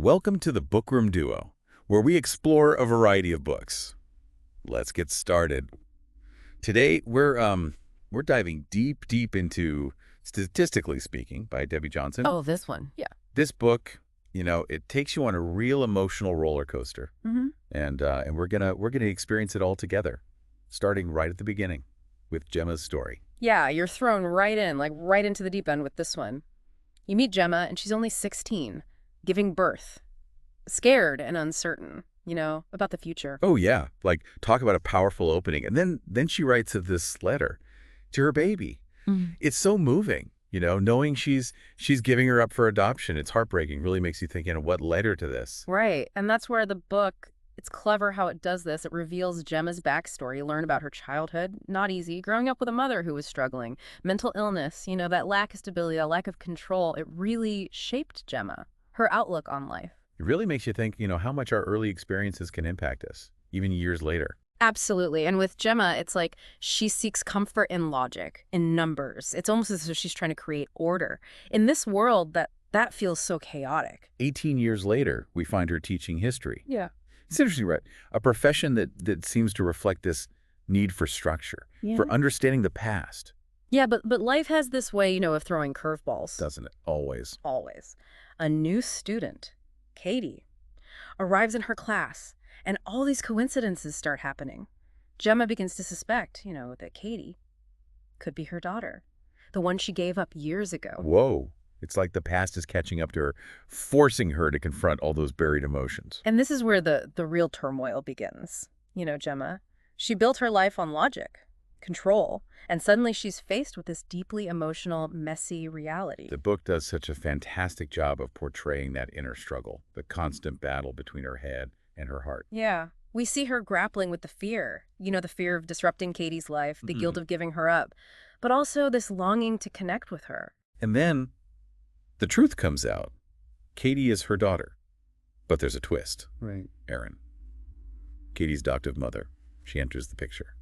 Welcome to the Bookworm Duo, where we explore a variety of books. Let's get started. Today, we're diving deep into Statistically Speaking by Debbie Johnson. Oh, this one. Yeah. This book, it takes you on a real emotional roller coaster, and we're gonna experience it all together, starting right at the beginning with Gemma's story. Yeah, you're thrown right in, like right into the deep end with this one. You meet Gemma, and she's only 16, giving birth, scared and uncertain, about the future. Oh yeah, like talk about a powerful opening, and then she writes of this letter to her baby. It's so moving, knowing she's giving her up for adoption. It's heartbreaking. Really makes you think, what led her to this? Right, and that's where the book, it's clever how it does this. It reveals Gemma's backstory, learn about her childhood. Not easy. Growing up with a mother who was struggling. Mental illness, that lack of stability, that lack of control, it really shaped Gemma, her outlook on life. It really makes you think, how much our early experiences can impact us, even years later. Absolutely. And with Gemma, it's like she seeks comfort in logic, in numbers. It's almost as if she's trying to create order. In this world, that feels so chaotic. 18 years later, we find her teaching history. Yeah. It's interesting, right? A profession that seems to reflect this need for structure, for understanding the past. Yeah, but life has this way, of throwing curveballs. Doesn't it? Always. Always. A new student, Katie, arrives in her class, and all these coincidences start happening. Gemma begins to suspect, that Katie could be her daughter, the one she gave up years ago. Whoa. It's like the past is catching up to her, forcing her to confront all those buried emotions. And this is where the real turmoil begins. Gemma, she built her life on logic, control, and suddenly she's faced with this deeply emotional, messy reality. The book does such a fantastic job of portraying that inner struggle, the constant battle between her head and her heart. Yeah. We see her grappling with the fear, the fear of disrupting Katie's life, the guilt of giving her up, but also this longing to connect with her. And then the truth comes out. Katie is her daughter. But there's a twist. Right. Erin, Katie's adoptive mother. She enters the picture.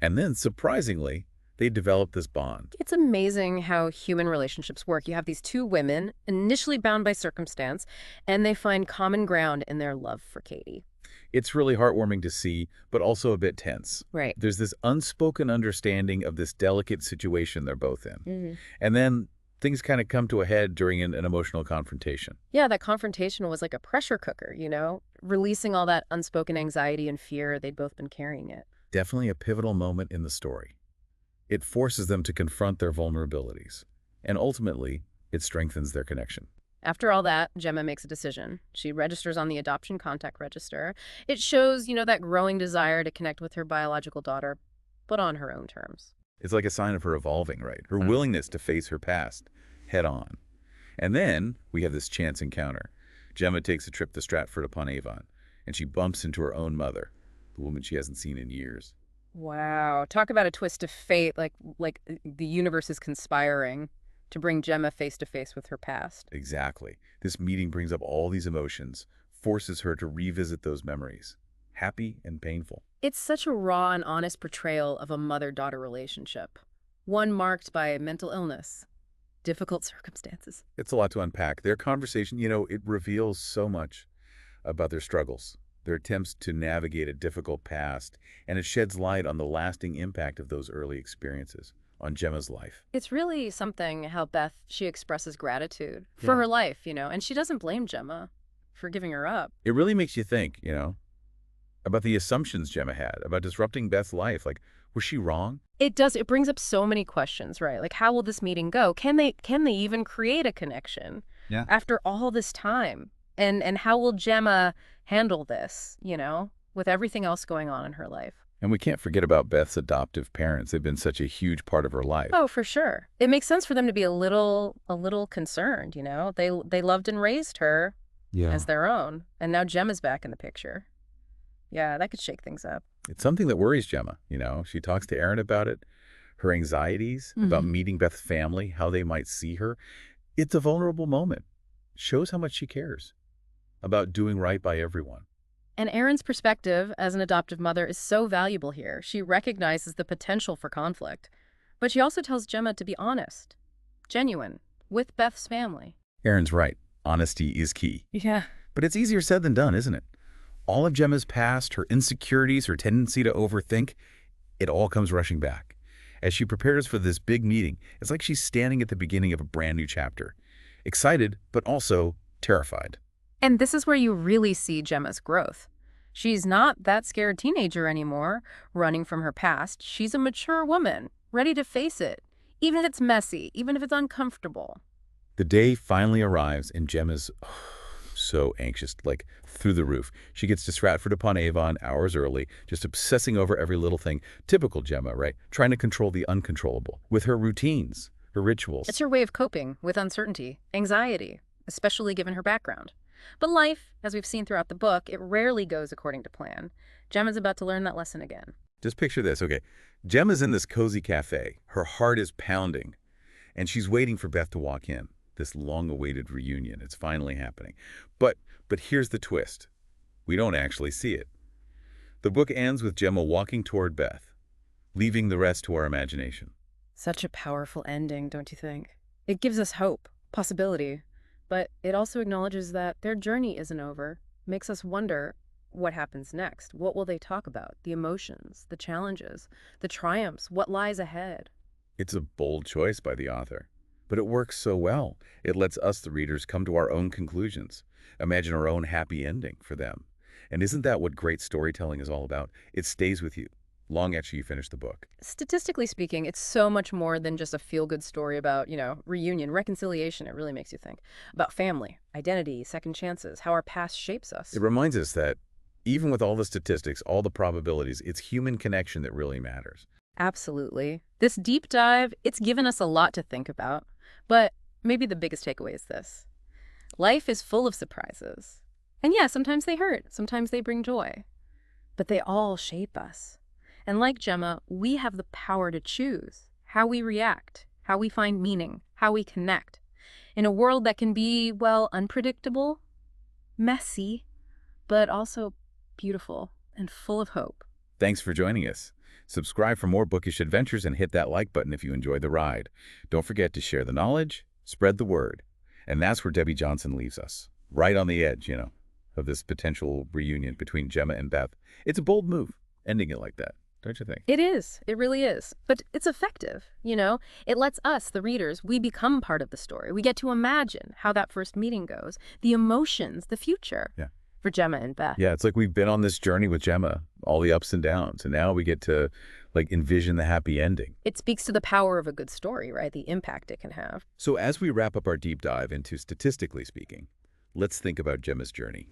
And then, surprisingly, they develop this bond. It's amazing how human relationships work. You have these two women, initially bound by circumstance, and they find common ground in their love for Katie. It's really heartwarming to see, but also a bit tense. Right. There's this unspoken understanding of this delicate situation they're both in. And then things kind of come to a head during an emotional confrontation. Yeah, that confrontation was like a pressure cooker, releasing all that unspoken anxiety and fear. They'd both been carrying it. Definitely a pivotal moment in the story. It forces them to confront their vulnerabilities, and ultimately, it strengthens their connection. After all that, Gemma makes a decision. She registers on the adoption contact register. It shows, that growing desire to connect with her biological daughter, but on her own terms. It's like a sign of her evolving, right? Her willingness to face her past head on. And then we have this chance encounter. Gemma takes a trip to Stratford-upon-Avon, and she bumps into her own mother, the woman she hasn't seen in years. Wow. Talk about a twist of fate, like the universe is conspiring to bring Gemma face to face with her past. Exactly. This meeting brings up all these emotions, forces her to revisit those memories, happy and painful. It's such a raw and honest portrayal of a mother-daughter relationship, one marked by mental illness, difficult circumstances. It's a lot to unpack. Their conversation, it reveals so much about their struggles, their attempts to navigate a difficult past, and it sheds light on the lasting impact of those early experiences on Gemma's life. It's really something how Beth, she expresses gratitude for her life, and she doesn't blame Gemma for giving her up. It really makes you think, about the assumptions Gemma had, about disrupting Beth's life. Like, was she wrong? It does. It brings up so many questions, right? Like, how will this meeting go? Can they even create a connection after all this time? And how will Gemma handle this, with everything else going on in her life? And we can't forget about Beth's adoptive parents. They've been such a huge part of her life. Oh, for sure. It makes sense for them to be a little concerned, They loved and raised her as their own. And now Gemma's back in the picture. Yeah, that could shake things up. It's something that worries Gemma, She talks to Erin about it, her anxieties, about meeting Beth's family, how they might see her. It's a vulnerable moment. Shows how much she cares about doing right by everyone. And Erin's perspective as an adoptive mother is so valuable here. She recognizes the potential for conflict, but she also tells Gemma to be honest, genuine, with Beth's family. Erin's right. Honesty is key. Yeah. But it's easier said than done, isn't it? All of Gemma's past, her insecurities, her tendency to overthink, it all comes rushing back. As she prepares for this big meeting, it's like she's standing at the beginning of a brand new chapter. Excited, but also terrified. And this is where you really see Gemma's growth. She's not that scared teenager anymore, running from her past. She's a mature woman, ready to face it, even if it's messy, even if it's uncomfortable. The day finally arrives, and Gemma's so anxious, like through the roof. She gets to Stratford-upon-Avon hours early, just obsessing over every little thing. Typical Gemma, right? Trying to control the uncontrollable with her routines, her rituals. It's her way of coping with uncertainty, anxiety, especially given her background. But life, as we've seen throughout the book, it rarely goes according to plan. Gemma's about to learn that lesson again. Just picture this, okay? Gemma's in this cozy cafe. Her heart is pounding, and she's waiting for Beth to walk in. This long-awaited reunion. It's finally happening. But here's the twist. We don't actually see it. The book ends with Gemma walking toward Beth, leaving the rest to our imagination. Such a powerful ending, don't you think? It gives us hope, possibility, but it also acknowledges that their journey isn't over. Makes us wonder what happens next. What will they talk about? The emotions, the challenges, the triumphs, what lies ahead? It's a bold choice by the author. But it works so well. It lets us, the readers, come to our own conclusions, imagine our own happy ending for them. And isn't that what great storytelling is all about? It stays with you long after you finish the book. Statistically speaking, it's so much more than just a feel-good story about, reunion, reconciliation. It really makes you think about family, identity, second chances, how our past shapes us. It reminds us that even with all the statistics, all the probabilities, it's human connection that really matters. Absolutely. This deep dive, it's given us a lot to think about. But maybe the biggest takeaway is this. Life is full of surprises. And yeah, sometimes they hurt, sometimes they bring joy. But they all shape us. And like Gemma, we have the power to choose how we react, how we find meaning, how we connect. In a world that can be, well, unpredictable, messy, but also beautiful and full of hope. Thanks for joining us. Subscribe for more bookish adventures and hit that like button if you enjoyed the ride. Don't forget to share the knowledge, spread the word. And that's where Debbie Johnson leaves us, right on the edge, of this potential reunion between Gemma and Beth. It's a bold move, ending it like that, don't you think? It is. It really is. But it's effective, It lets us, the readers, we become part of the story. We get to imagine how that first meeting goes, the emotions, the future. Yeah. For Gemma and Beth. Yeah, it's like we've been on this journey with Gemma, all the ups and downs, and now we get to envision the happy ending. It speaks to the power of a good story, right? The impact it can have. So as we wrap up our deep dive into Statistically Speaking, let's think about Gemma's journey.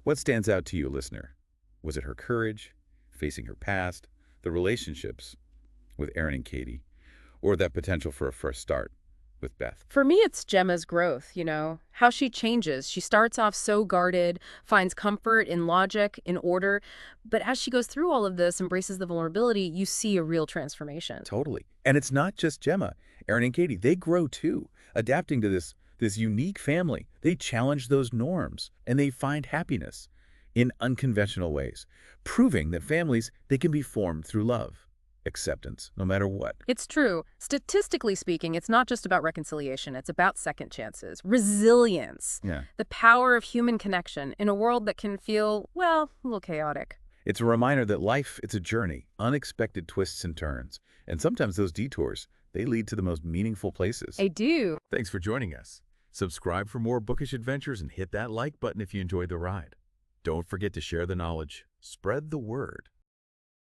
What stands out to you, listener? Was it her courage, facing her past, the relationships with Aaron and Katie, or that potential for a fresh start with Beth? For me, it's Gemma's growth, how she changes. She starts off so guarded, finds comfort in logic, in order. But as she goes through all of this, embraces the vulnerability, you see a real transformation. Totally. And it's not just Gemma. Aaron and Katie, they grow too, adapting to this unique family. They challenge those norms, and they find happiness in unconventional ways, proving that families, they can be formed through love. Acceptance, no matter what. It's true. Statistically speaking, it's not just about reconciliation. It's about second chances, resilience, the power of human connection in a world that can feel, well, a little chaotic. It's a reminder that life, it's a journey, unexpected twists and turns. And sometimes those detours, they lead to the most meaningful places. They do. Thanks for joining us. Subscribe for more bookish adventures and hit that like button if you enjoyed the ride. Don't forget to share the knowledge. Spread the word.